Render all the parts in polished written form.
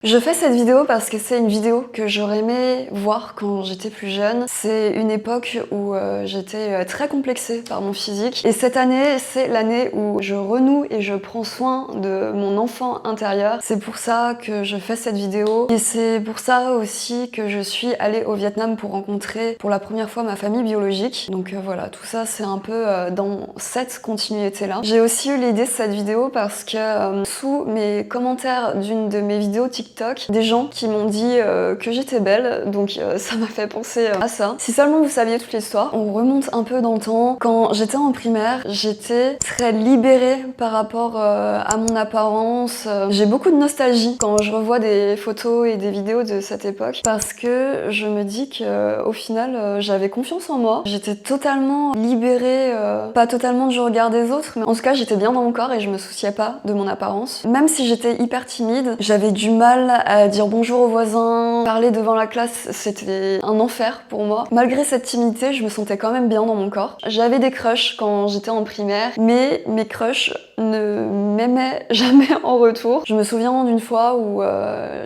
Je fais cette vidéo parce que c'est une vidéo que j'aurais aimé voir quand j'étais plus jeune. C'est une époque où j'étais très complexée par mon physique. Et cette année, c'est l'année où je renoue et je prends soin de mon enfant intérieur. C'est pour ça que je fais cette vidéo. Et c'est pour ça aussi que je suis allée au Vietnam pour rencontrer pour la première fois ma famille biologique. Donc voilà, tout ça c'est un peu dans cette continuité-là. J'ai aussi eu l'idée de cette vidéo parce que sous mes commentaires d'une de mes vidéos TikTok, des gens qui m'ont dit que j'étais belle, donc ça m'a fait penser à ça. Si seulement vous saviez toute l'histoire, on remonte un peu dans le temps. Quand j'étais en primaire, j'étais très libérée par rapport à mon apparence. J'ai beaucoup de nostalgie quand je revois des photos et des vidéos de cette époque parce que je me dis que au final j'avais confiance en moi. J'étais totalement libérée, pas totalement du regard des autres, mais en tout cas j'étais bien dans mon corps et je me souciais pas de mon apparence. Même si j'étais hyper timide, j'avais du mal à dire bonjour aux voisins, parler devant la classe, c'était un enfer pour moi. Malgré cette timidité, je me sentais quand même bien dans mon corps. J'avais des crushs quand j'étais en primaire, mais mes crushs ne m'aimaient jamais en retour. Je me souviens d'une fois où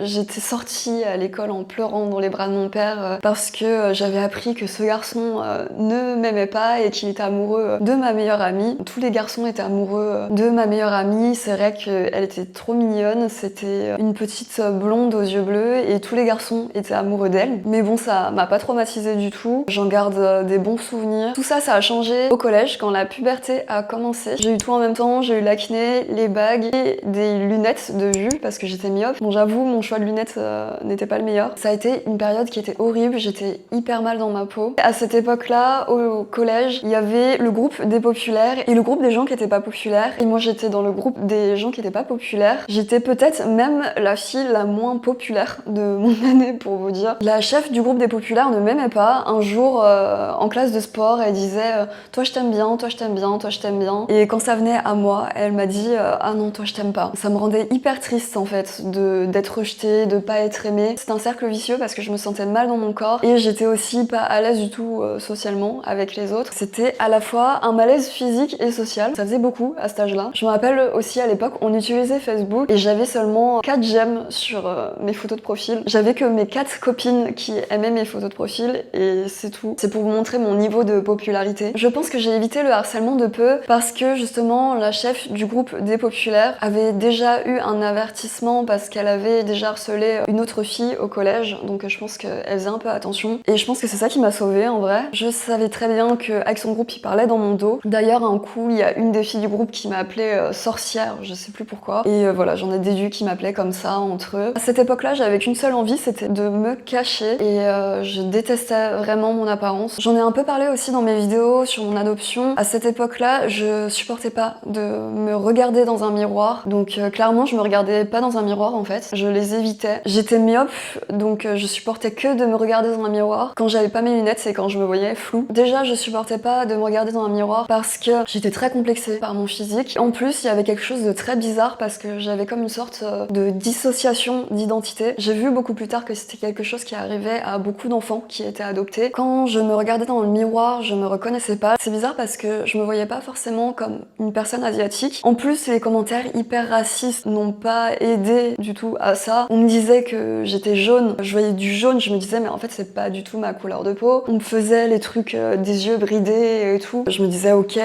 j'étais sortie à l'école en pleurant dans les bras de mon père parce que j'avais appris que ce garçon ne m'aimait pas et qu'il était amoureux de ma meilleure amie. Tous les garçons étaient amoureux de ma meilleure amie. C'est vrai qu'elle était trop mignonne. C'était une petite blonde aux yeux bleus et tous les garçons étaient amoureux d'elle. Mais bon, ça m'a pas traumatisée du tout. J'en garde des bons souvenirs. Tout ça, ça a changé au collège quand la puberté a commencé. J'ai eu tout en même temps. J'ai eu l'acné, les bagues et des lunettes de vue parce que j'étais myope. Bon, j'avoue, mon choix de lunettes n'était pas le meilleur. Ça a été une période qui était horrible. J'étais hyper mal dans ma peau. À cette époque-là, au collège, il y avait le groupe des populaires et le groupe des gens qui étaient pas populaires. Et moi, j'étais dans le groupe des gens qui étaient pas populaires. J'étais peut-être même la fille la moins populaire de mon année, pour vous dire. La chef du groupe des populaires ne m'aimait pas. Un jour, en classe de sport, elle disait toi je t'aime bien, toi je t'aime bien, toi je t'aime bien. Et quand ça venait à moi, elle m'a dit ah non, toi je t'aime pas. Ça me rendait hyper triste en fait d'être rejetée, de pas être aimée. C'était un cercle vicieux parce que je me sentais mal dans mon corps et j'étais aussi pas à l'aise du tout socialement avec les autres. C'était à la fois un malaise physique et social. Ça faisait beaucoup à cet âge-là. Je me rappelle aussi à l'époque, on utilisait Facebook et j'avais seulement 4 j'aime sur mes photos de profil. J'avais que mes 4 copines qui aimaient mes photos de profil et c'est tout. C'est pour vous montrer mon niveau de popularité. Je pense que j'ai évité le harcèlement de peu parce que justement la chef du groupe des populaires avait déjà eu un avertissement parce qu'elle avait déjà harcelé une autre fille au collège, donc je pense qu'elle faisait un peu attention et je pense que c'est ça qui m'a sauvée en vrai. Je savais très bien qu'avec son groupe il parlait dans mon dos. D'ailleurs un coup il y a une des filles du groupe qui m'a appelée sorcière, je sais plus pourquoi, et voilà, j'en ai déduit qu'ils m'appelaient comme ça entre eux. À cette époque-là, j'avais qu'une seule envie, c'était de me cacher et je détestais vraiment mon apparence. J'en ai un peu parlé aussi dans mes vidéos sur mon adoption. À cette époque-là, je supportais pas de me regarder dans un miroir, donc clairement je me regardais pas dans un miroir en fait, je les évitais. J'étais myope, donc je supportais que de me regarder dans un miroir. Quand j'avais pas mes lunettes, c'est quand je me voyais flou. Déjà, je supportais pas de me regarder dans un miroir parce que j'étais très complexée par mon physique. En plus, il y avait quelque chose de très bizarre parce que j'avais comme une sorte de dissociation d'identité. J'ai vu beaucoup plus tard que c'était quelque chose qui arrivait à beaucoup d'enfants qui étaient adoptés. Quand je me regardais dans le miroir, je me reconnaissais pas. C'est bizarre parce que je me voyais pas forcément comme une personne asiatique. En plus, les commentaires hyper racistes n'ont pas aidé du tout à ça. On me disait que j'étais jaune. Je voyais du jaune, je me disais mais en fait c'est pas du tout ma couleur de peau. On me faisait les trucs des yeux bridés et tout. Je me disais ok,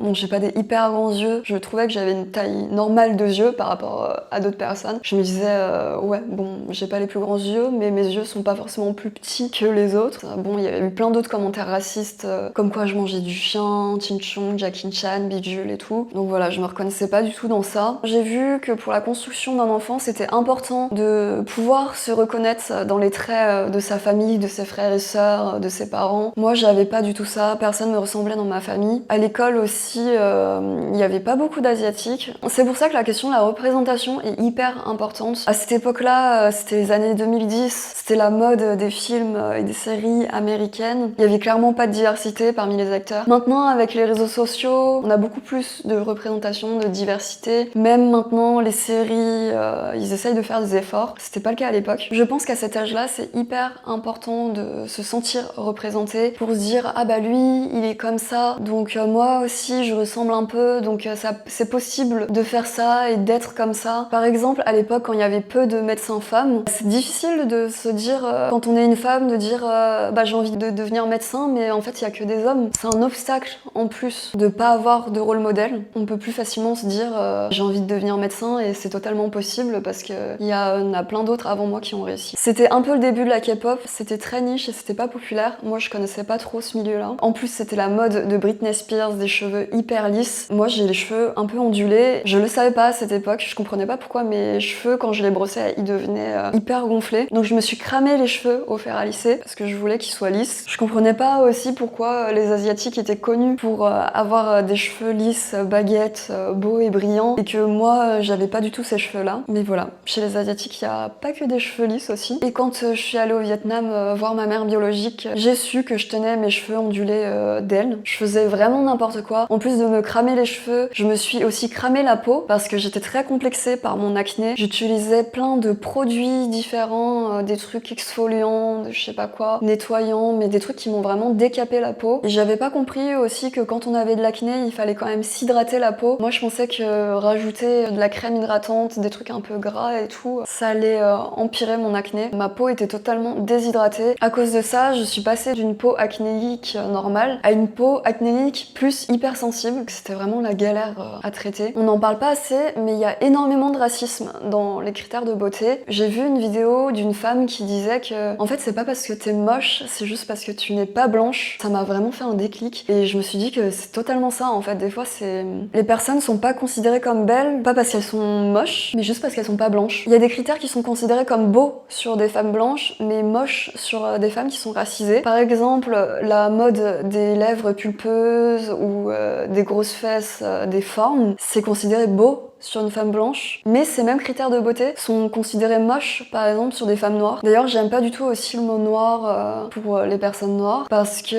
bon j'ai pas des hyper grands yeux. Je trouvais que j'avais une taille normale de yeux par rapport à d'autres personnes. Je me disais ouais bon j'ai pas les plus grands yeux mais mes yeux sont pas forcément plus petits que les autres. Bon il y avait eu plein d'autres commentaires racistes comme quoi je mangeais du chien, Ching Chong, Jackie Chan, Bidule et tout. Donc voilà, je me reconnaissais pas du tout dans ça. J'ai vu que pour la construction d'un enfant c'était important de pouvoir se reconnaître dans les traits de sa famille, de ses frères et sœurs, de ses parents. Moi j'avais pas du tout ça, personne me ressemblait dans ma famille. À l'école aussi il y avait pas beaucoup d'asiatiques. C'est pour ça que la question de la représentation est hyper importante. À cette époque-là, c'était les années 2010, c'était la mode des films et des séries américaines. Il y avait clairement pas de diversité parmi les acteurs. Maintenant, avec les réseaux sociaux, on a beaucoup plus de représentation, de diversité. Même maintenant, les séries, ils essayent de faire des efforts. C'était pas le cas à l'époque. Je pense qu'à cet âge-là, c'est hyper important de se sentir représenté pour se dire ah bah lui, il est comme ça, donc moi aussi je ressemble un peu, donc c'est possible de faire ça et d'être comme ça. Par exemple, à l'époque, quand il y avait avait peu de médecins femmes. C'est difficile de se dire, quand on est une femme, de dire bah, j'ai envie de devenir médecin, mais en fait il y a que des hommes. C'est un obstacle en plus de pas avoir de rôle modèle. On peut plus facilement se dire j'ai envie de devenir médecin, et c'est totalement possible parce qu'il y en a plein d'autres avant moi qui ont réussi. C'était un peu le début de la K-pop, c'était très niche et c'était pas populaire. Moi je connaissais pas trop ce milieu-là. En plus c'était la mode de Britney Spears, des cheveux hyper lisses. Moi j'ai les cheveux un peu ondulés. Je le savais pas à cette époque, je comprenais pas pourquoi mes cheveux quand je les brossais ils devenaient hyper gonflés. Donc je me suis cramé les cheveux au fer à lisser parce que je voulais qu'ils soient lisses. Je comprenais pas aussi pourquoi les asiatiques étaient connus pour avoir des cheveux lisses, baguettes, beaux et brillants, et que moi j'avais pas du tout ces cheveux là. Mais voilà, chez les asiatiques il y a pas que des cheveux lisses aussi. Et quand je suis allée au Vietnam voir ma mère biologique, j'ai su que je tenais mes cheveux ondulés d'elle. Je faisais vraiment n'importe quoi. En plus de me cramer les cheveux, je me suis aussi cramé la peau parce que j'étais très complexée par mon acné. J'utilisais plein de produits différents, des trucs exfoliants, je sais pas quoi, nettoyants, mais des trucs qui m'ont vraiment décapé la peau. Et j'avais pas compris aussi que quand on avait de l'acné, il fallait quand même s'hydrater la peau. Moi je pensais que rajouter de la crème hydratante, des trucs un peu gras et tout, ça allait empirer mon acné. Ma peau était totalement déshydratée. À cause de ça, je suis passée d'une peau acnéique normale à une peau acnéique plus hypersensible. C'était vraiment la galère à traiter. On n'en parle pas assez, mais il y a énormément de racisme dans les critères de beauté. J'ai vu une vidéo d'une femme qui disait que en fait c'est pas parce que t'es moche, c'est juste parce que tu n'es pas blanche. Ça m'a vraiment fait un déclic et je me suis dit que c'est totalement ça en fait. Des fois c'est... les personnes sont pas considérées comme belles, pas parce qu'elles sont moches, mais juste parce qu'elles sont pas blanches. Il y a des critères qui sont considérés comme beaux sur des femmes blanches, mais moches sur des femmes qui sont racisées. Par exemple, la mode des lèvres pulpeuses ou des grosses fesses, des formes, c'est considéré beau sur une femme blanche, mais ces mêmes critères de beauté sont considérés moches par exemple sur des femmes noires. D'ailleurs j'aime pas du tout aussi le mot noir pour les personnes noires parce que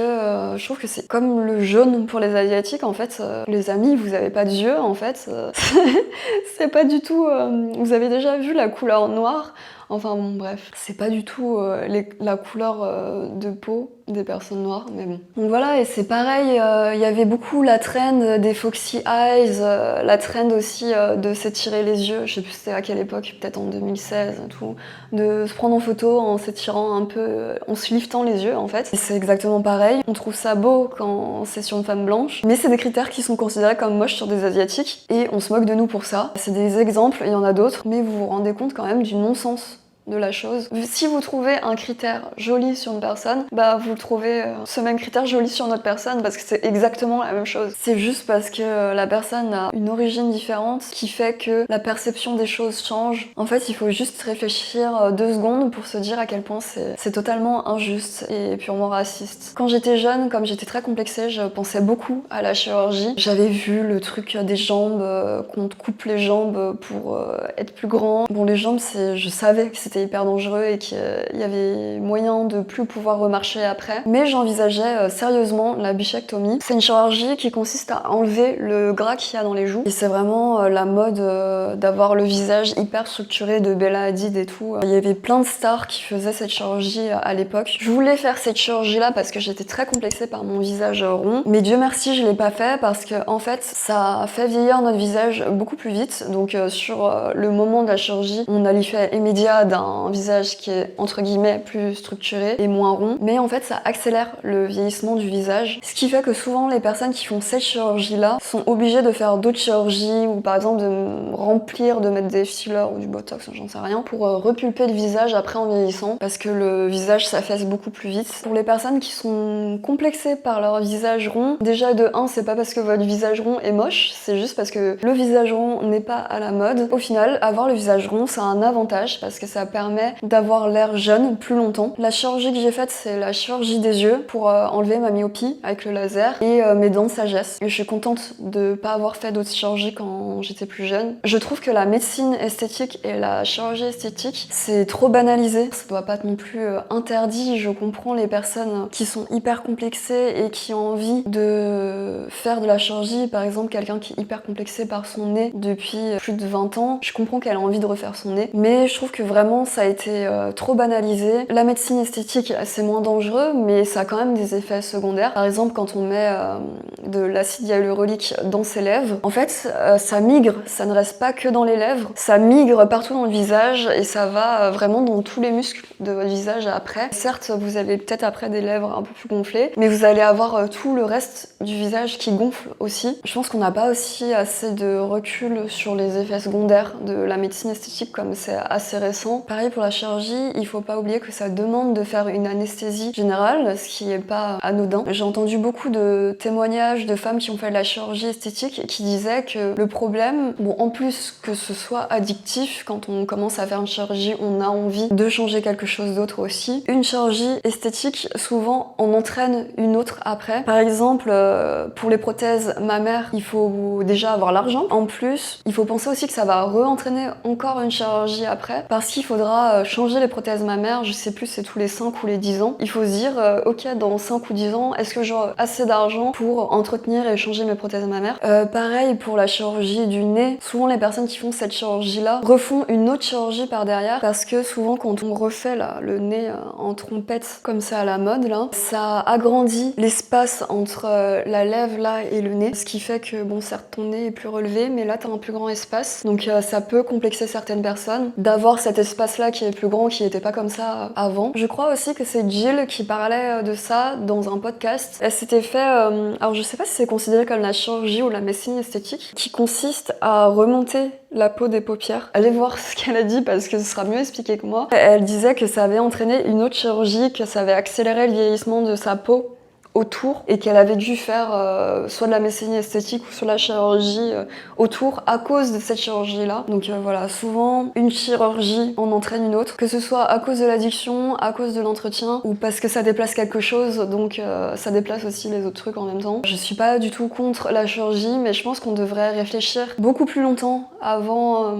je trouve que c'est comme le jaune pour les asiatiques en fait. Les amis, vous avez pas d'yeux en fait, c'est pas du tout... vous avez déjà vu la couleur noire? Enfin bon bref, c'est pas du tout la couleur de peau des personnes noires, mais bon. Donc voilà, et c'est pareil, il y avait beaucoup la trend des foxy eyes, la trend aussi de s'étirer les yeux, je sais plus c'était à quelle époque, peut-être en 2016 et tout, de se prendre en photo en s'étirant un peu, en se liftant les yeux en fait. Et c'est exactement pareil, on trouve ça beau quand c'est sur une femme blanche, mais c'est des critères qui sont considérés comme moches sur des asiatiques, et on se moque de nous pour ça. C'est des exemples, il y en a d'autres, mais vous vous rendez compte quand même du non-sens de la chose. Si vous trouvez un critère joli sur une personne, bah vous trouvez ce même critère joli sur une autre personne parce que c'est exactement la même chose. C'est juste parce que la personne a une origine différente qui fait que la perception des choses change. En fait, il faut juste réfléchir 2 secondes pour se dire à quel point c'est totalement injuste et purement raciste. Quand j'étais jeune, comme j'étais très complexée, je pensais beaucoup à la chirurgie. J'avais vu le truc des jambes, qu'on te coupe les jambes pour être plus grand. Bon, les jambes, je savais que c'était hyper dangereux et qu'il y avait moyen de plus pouvoir remarcher après. Mais j'envisageais sérieusement la bichectomie. C'est une chirurgie qui consiste à enlever le gras qu'il y a dans les joues. Et c'est vraiment la mode d'avoir le visage hyper structuré de Bella Hadid et tout. Il y avait plein de stars qui faisaient cette chirurgie à l'époque. Je voulais faire cette chirurgie-là parce que j'étais très complexée par mon visage rond. Mais Dieu merci, je l'ai pas fait parce que en fait, ça fait vieillir notre visage beaucoup plus vite. Donc sur le moment de la chirurgie, on a l'effet immédiat d'un visage qui est entre guillemets plus structuré et moins rond, mais en fait ça accélère le vieillissement du visage, ce qui fait que souvent les personnes qui font cette chirurgie là sont obligées de faire d'autres chirurgies ou par exemple de remplir, de mettre des fillers ou du botox, j'en sais rien, pour repulper le visage après en vieillissant parce que le visage s'affaisse beaucoup plus vite. Pour les personnes qui sont complexées par leur visage rond, déjà de 1 c'est pas parce que votre visage rond est moche, c'est juste parce que le visage rond n'est pas à la mode. Au final, avoir le visage rond c'est un avantage parce que ça permet d'avoir l'air jeune plus longtemps. La chirurgie que j'ai faite, c'est la chirurgie des yeux pour enlever ma myopie avec le laser et mes dents de sagesse. Et je suis contente de pas avoir fait d'autres chirurgies quand j'étais plus jeune. Je trouve que la médecine esthétique et la chirurgie esthétique, c'est trop banalisé. Ça doit pas être non plus interdit. Je comprends les personnes qui sont hyper complexées et qui ont envie de faire de la chirurgie. Par exemple, quelqu'un qui est hyper complexé par son nez depuis plus de 20 ans. Je comprends qu'elle a envie de refaire son nez. Mais je trouve que vraiment ça a été trop banalisé. La médecine esthétique, c'est moins dangereux, mais ça a quand même des effets secondaires. Par exemple, quand on met de l'acide hyaluronique dans ses lèvres, en fait, ça migre, ça ne reste pas que dans les lèvres, ça migre partout dans le visage et ça va vraiment dans tous les muscles de votre visage après. Certes, vous avez peut-être après des lèvres un peu plus gonflées, mais vous allez avoir tout le reste du visage qui gonfle aussi. Je pense qu'on n'a pas aussi assez de recul sur les effets secondaires de la médecine esthétique comme c'est assez récent. Pareil pour la chirurgie, il faut pas oublier que ça demande de faire une anesthésie générale, ce qui est pas anodin. J'ai entendu beaucoup de témoignages de femmes qui ont fait de la chirurgie esthétique et qui disaient que le problème, bon, en plus que ce soit addictif, quand on commence à faire une chirurgie, on a envie de changer quelque chose d'autre aussi. Une chirurgie esthétique, souvent, en entraîne une autre après. Par exemple, pour les prothèses mammaires, il faut déjà avoir l'argent. En plus, il faut penser aussi que ça va re-entraîner encore une chirurgie après, parce qu'il faudra changer les prothèses mammaires, je sais plus, c'est tous les 5 ou les 10 ans. Il faut se dire, ok, dans 5 ou 10 ans, est-ce que j'aurai assez d'argent pour entretenir et changer mes prothèses mammaires? Pareil pour la chirurgie du nez. Souvent, les personnes qui font cette chirurgie-là refont une autre chirurgie par derrière, parce que souvent, quand on refait là, le nez en trompette, comme ça à la mode, là, ça agrandit l'espace entre la lèvre là et le nez, ce qui fait que, bon, certes, ton nez est plus relevé, mais là, t'as un plus grand espace. Donc, ça peut complexer certaines personnes d'avoir cet espace-là qui est plus grand, qui n'était pas comme ça avant. Je crois aussi que c'est Jill qui parlait de ça dans un podcast. Elle s'était fait, alors je sais pas si c'est considéré comme la chirurgie ou la médecine esthétique, qui consiste à remonter la peau des paupières. Allez voir ce qu'elle a dit parce que ce sera mieux expliqué que moi. Elle disait que ça avait entraîné une autre chirurgie, que ça avait accéléré le vieillissement de sa peau autour et qu'elle avait dû faire soit de la médecine esthétique ou soit de la chirurgie autour à cause de cette chirurgie-là. Donc voilà, souvent une chirurgie en entraîne une autre, que ce soit à cause de l'addiction, à cause de l'entretien ou parce que ça déplace quelque chose, donc ça déplace aussi les autres trucs en même temps. Je suis pas du tout contre la chirurgie, mais je pense qu'on devrait réfléchir beaucoup plus longtemps avant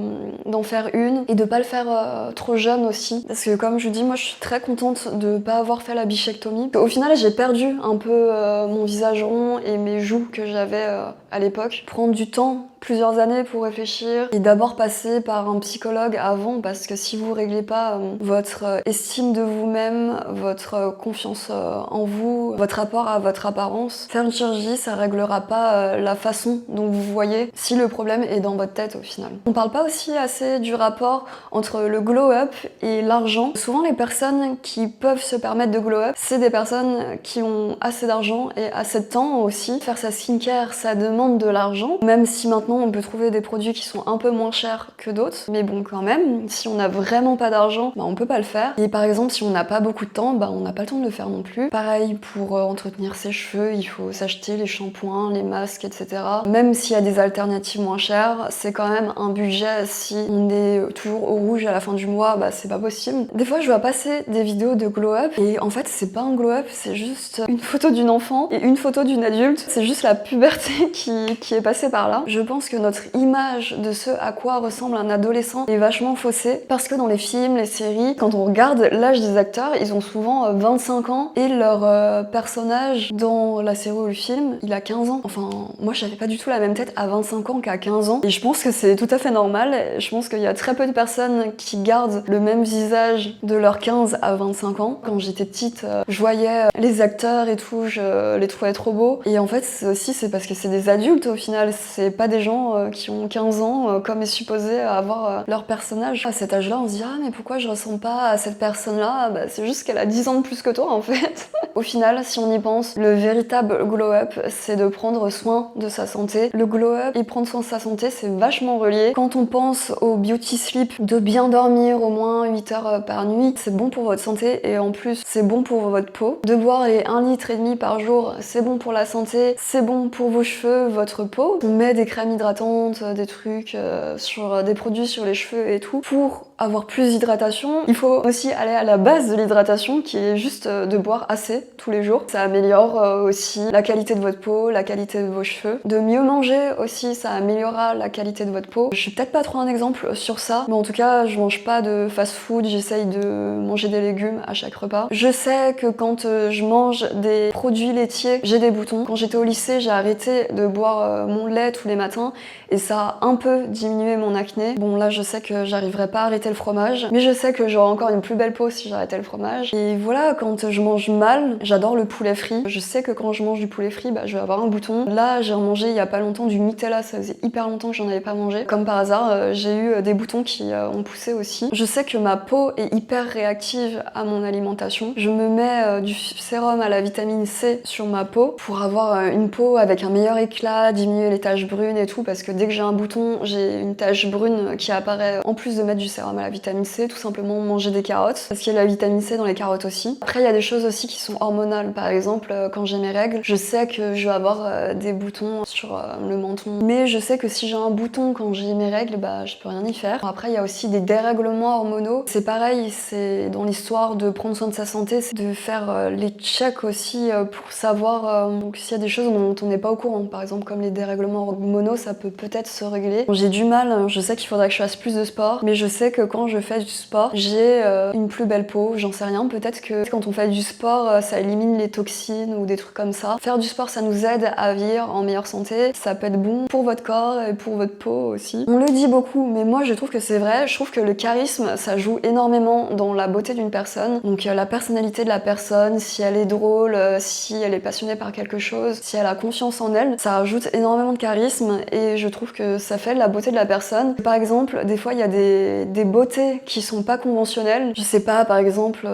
d'en faire une et de pas le faire trop jeune aussi. Parce que comme je vous dis, moi je suis très contente de pas avoir fait la bichectomie. Au final, j'ai perdu un peu mon visage rond et mes joues que j'avais à l'époque. Prendre du temps, plusieurs années pour réfléchir et d'abord passer par un psychologue avant, parce que si vous réglez pas votre estime de vous-même, votre confiance en vous, votre rapport à votre apparence, faire une chirurgie ça réglera pas la façon dont vous voyez si le problème est dans votre tête au final. On parle pas aussi assez du rapport entre le glow-up et l'argent. Souvent les personnes qui peuvent se permettre de glow-up, c'est des personnes qui ont assez d'argent et assez de temps aussi. Faire sa skincare, ça demande de l'argent, même si maintenant on peut trouver des produits qui sont un peu moins chers que d'autres, mais bon quand même, si on n'a vraiment pas d'argent, bah on peut pas le faire. Et par exemple, si on n'a pas beaucoup de temps, bah on n'a pas le temps de le faire non plus. Pareil, pour entretenir ses cheveux, il faut s'acheter les shampoings, les masques, etc. Même s'il y a des alternatives moins chères, c'est quand même un budget. Si on est toujours au rouge à la fin du mois, bah c'est pas possible. Des fois, je vois passer des vidéos de glow-up, et en fait, c'est pas un glow-up, c'est juste une photo d'une enfant et une photo d'une adulte. C'est juste la puberté qui est passée par là. Je pense que notre image de ce à quoi ressemble un adolescent est vachement faussée, parce que dans les films, les séries, quand on regarde l'âge des acteurs, ils ont souvent 25 ans et leur personnage dans la série ou le film, il a 15 ans. Enfin, moi j'avais pas du tout la même tête à 25 ans qu'à 15 ans et je pense que c'est tout à fait normal. Je pense qu'il y a très peu de personnes qui gardent le même visage de leurs 15 à 25 ans. Quand j'étais petite, je voyais les acteurs et tout, je les trouvais trop beaux. Et en fait, c'est parce que c'est des adultes au final, c'est pas des gens qui ont 15 ans comme est supposé avoir leur personnage. À cet âge-là, on se dit ah mais pourquoi je ressemble pas à cette personne-là? Bah, c'est juste qu'elle a 10 ans de plus que toi en fait. Au final, si on y pense, le véritable glow-up, c'est de prendre soin de sa santé. Le glow-up et prendre soin de sa santé, c'est vachement relié. Quand on pense au beauty sleep, de bien dormir au moins 8 heures par nuit, c'est bon pour votre santé et en plus, c'est bon pour votre peau. De boire les 1,5 litre par jour, c'est bon pour la santé, c'est bon pour vos cheveux, votre peau. On met des crèmes hydratantes, des trucs sur des produits sur les cheveux et tout pour avoir plus d'hydratation. Il faut aussi aller à la base de l'hydratation qui est juste de boire assez tous les jours. Ça améliore aussi la qualité de votre peau, la qualité de vos cheveux. De mieux manger aussi, ça améliorera la qualité de votre peau. Je suis peut-être pas trop un exemple sur ça, mais en tout cas, je mange pas de fast-food, j'essaye de manger des légumes à chaque repas. Je sais que quand je mange des produits laitiers, j'ai des boutons. Quand j'étais au lycée, j'ai arrêté de boire mon lait tous les matins et ça a un peu diminué mon acné. Bon là, je sais que j'arriverai pas à arrêter arrêté le fromage, mais je sais que j'aurai encore une plus belle peau si j'arrêtais le fromage. Et voilà, quand je mange mal, j'adore le poulet frit. Je sais que quand je mange du poulet frit, je vais avoir un bouton. Là, j'ai mangé il y a pas longtemps du Nutella, ça faisait hyper longtemps que j'en avais pas mangé. Comme par hasard, j'ai eu des boutons qui ont poussé aussi. Je sais que ma peau est hyper réactive à mon alimentation. Je me mets du sérum à la vitamine C sur ma peau pour avoir une peau avec un meilleur éclat, diminuer les taches brunes et tout, parce que dès que j'ai un bouton, j'ai une tache brune qui apparaît en plus de mettre du sérum à la vitamine C. Tout simplement manger des carottes, parce qu'il y a la vitamine C dans les carottes aussi. Après, il y a des choses aussi qui sont hormonales. Par exemple, quand j'ai mes règles, je sais que je vais avoir des boutons sur le menton. Mais je sais que si j'ai un bouton quand j'ai mes règles, je peux rien y faire. Après, il y a aussi des dérèglements hormonaux. C'est pareil, c'est dans l'histoire de prendre soin de sa santé, c'est de faire les checks aussi pour savoir donc s'il y a des choses dont on n'est pas au courant. Par exemple, comme les dérèglements hormonaux, ça peut peut-être se régler. Bon, j'ai du mal, je sais qu'il faudrait que je fasse plus de sport, mais je sais que quand je fais du sport, j'ai une plus belle peau, j'en sais rien. Peut-être que quand on fait du sport, ça élimine les toxines ou des trucs comme ça. Faire du sport, ça nous aide à vivre en meilleure santé. Ça peut être bon pour votre corps et pour votre peau aussi. On le dit beaucoup, mais moi je trouve que c'est vrai. Je trouve que le charisme, ça joue énormément dans la beauté d'une personne. Donc la personnalité de la personne, si elle est drôle, si elle est passionnée par quelque chose, si elle a confiance en elle, ça rajoute énormément de charisme et je trouve que ça fait la beauté de la personne. Par exemple, des fois il y a des beautés qui sont pas conventionnelles. Je sais pas, par exemple,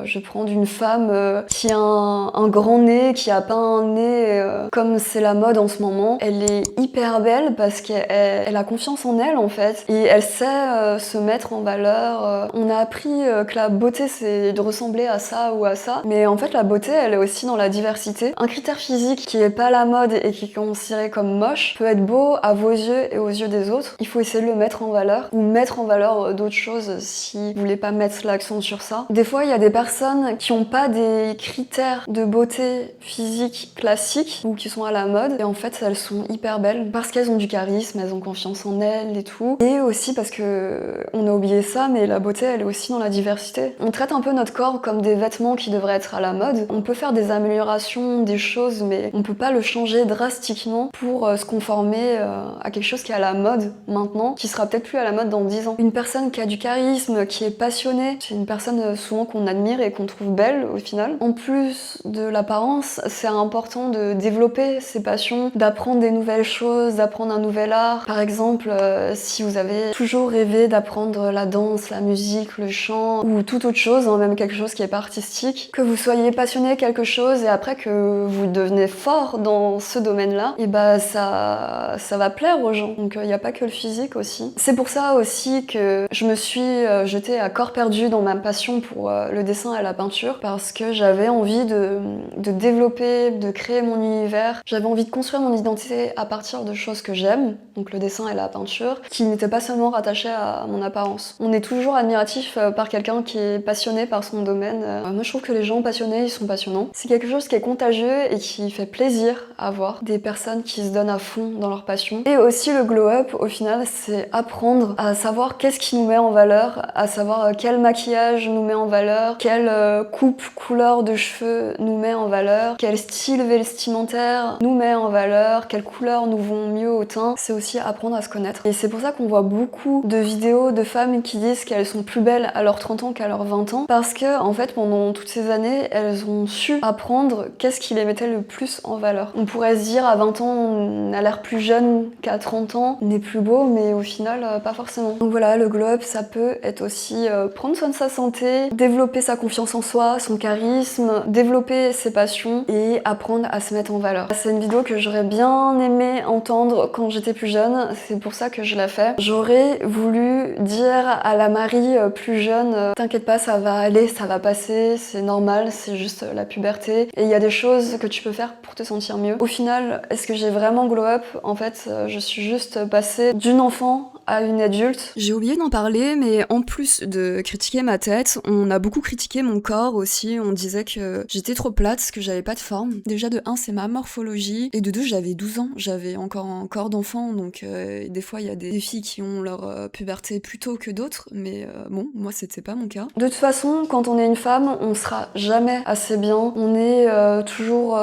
je prends une femme qui a un grand nez, qui a pas un nez comme c'est la mode en ce moment. Elle est hyper belle parce qu'elle a confiance en elle en fait et elle sait se mettre en valeur. On a appris que la beauté c'est de ressembler à ça ou à ça, mais en fait la beauté elle est aussi dans la diversité. Un critère physique qui est pas à la mode et qui est considéré comme moche peut être beau à vos yeux et aux yeux des autres. Il faut essayer de le mettre en valeur ou mettre en valeur d'autres choses si vous voulez pas mettre l'accent sur ça. Des fois il y a des personnes qui ont pas des critères de beauté physique classiques ou qui sont à la mode et en fait elles sont hyper belles parce qu'elles ont du charisme, elles ont confiance en elles et tout. Et aussi parce que on a oublié ça, mais la beauté elle est aussi dans la diversité. On traite un peu notre corps comme des vêtements qui devraient être à la mode. On peut faire des améliorations, des choses, mais on peut pas le changer drastiquement pour se conformer à quelque chose qui est à la mode maintenant, qui sera peut-être plus à la mode dans 10 ans. Une personne qui a du charisme, qui est passionnée, c'est une personne souvent qu'on admire et qu'on trouve belle au final. En plus de l'apparence, c'est important de développer ses passions, d'apprendre des nouvelles choses, d'apprendre un nouvel art. Par exemple, si vous avez toujours rêvé d'apprendre la danse, la musique, le chant ou toute autre chose, même quelque chose qui est pas artistique, que vous soyez passionné quelque chose et après que vous devenez fort dans ce domaine-là, et ça va plaire aux gens. Donc il n'y a pas que le physique aussi. C'est pour ça aussi que je me suis jetée à corps perdu dans ma passion pour le dessin et la peinture parce que j'avais envie de développer, de créer mon univers. J'avais envie de construire mon identité à partir de choses que j'aime, donc le dessin et la peinture, qui n'étaient pas seulement rattachées à mon apparence. On est toujours admiratif par quelqu'un qui est passionné par son domaine. Moi je trouve que les gens passionnés, ils sont passionnants. C'est quelque chose qui est contagieux et qui fait plaisir à voir. Des personnes qui se donnent à fond dans leur passion. Et aussi le glow-up, au final, c'est apprendre à savoir qu'est-ce qui nous met en valeur, à savoir quel maquillage nous met en valeur, quelle coupe, couleur de cheveux nous met en valeur, quel style vestimentaire nous met en valeur, quelles couleurs nous vont mieux au teint. C'est aussi apprendre à se connaître. Et c'est pour ça qu'on voit beaucoup de vidéos de femmes qui disent qu'elles sont plus belles à leurs 30 ans qu'à leurs 20 ans parce que, en fait, pendant toutes ces années, elles ont su apprendre qu'est-ce qui les mettait le plus en valeur. On pourrait se dire à 20 ans, on a l'air plus jeune qu'à 30 ans, on est plus beau, mais au final, pas forcément. Donc voilà, le glow-up, ça peut être aussi prendre soin de sa santé, développer sa confiance en soi, son charisme, développer ses passions et apprendre à se mettre en valeur. C'est une vidéo que j'aurais bien aimé entendre quand j'étais plus jeune, c'est pour ça que je la fais. J'aurais voulu dire à la Marie plus jeune, t'inquiète pas, ça va aller, ça va passer, c'est normal, c'est juste la puberté et il y a des choses que tu peux faire pour te sentir mieux. Au final, est-ce que j'ai vraiment glow up? En fait, je suis juste passée d'une enfant à une adulte. J'ai oublié d'en parler, mais en plus de critiquer ma tête, on a beaucoup critiqué mon corps aussi. On disait que j'étais trop plate, que j'avais pas de forme. Déjà de 1, c'est ma morphologie, et de 2, j'avais 12 ans. J'avais encore un corps d'enfant, donc des fois il y a des filles qui ont leur puberté plus tôt que d'autres, mais bon, moi c'était pas mon cas. De toute façon, quand on est une femme, on sera jamais assez bien. On est toujours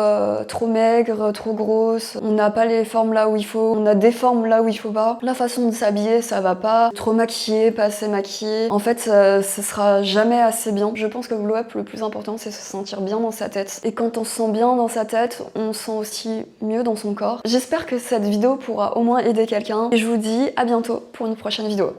trop maigre, trop grosse, on n'a pas les formes là où il faut, on a des formes là où il faut pas. La façon de s'habiller, maquillée, ça va pas. Trop maquillée, pas assez maquillée. En fait, ce sera jamais assez bien. Je pense que glow up, le plus important, c'est se sentir bien dans sa tête. Et quand on se sent bien dans sa tête, on se sent aussi mieux dans son corps. J'espère que cette vidéo pourra au moins aider quelqu'un. Et je vous dis à bientôt pour une prochaine vidéo.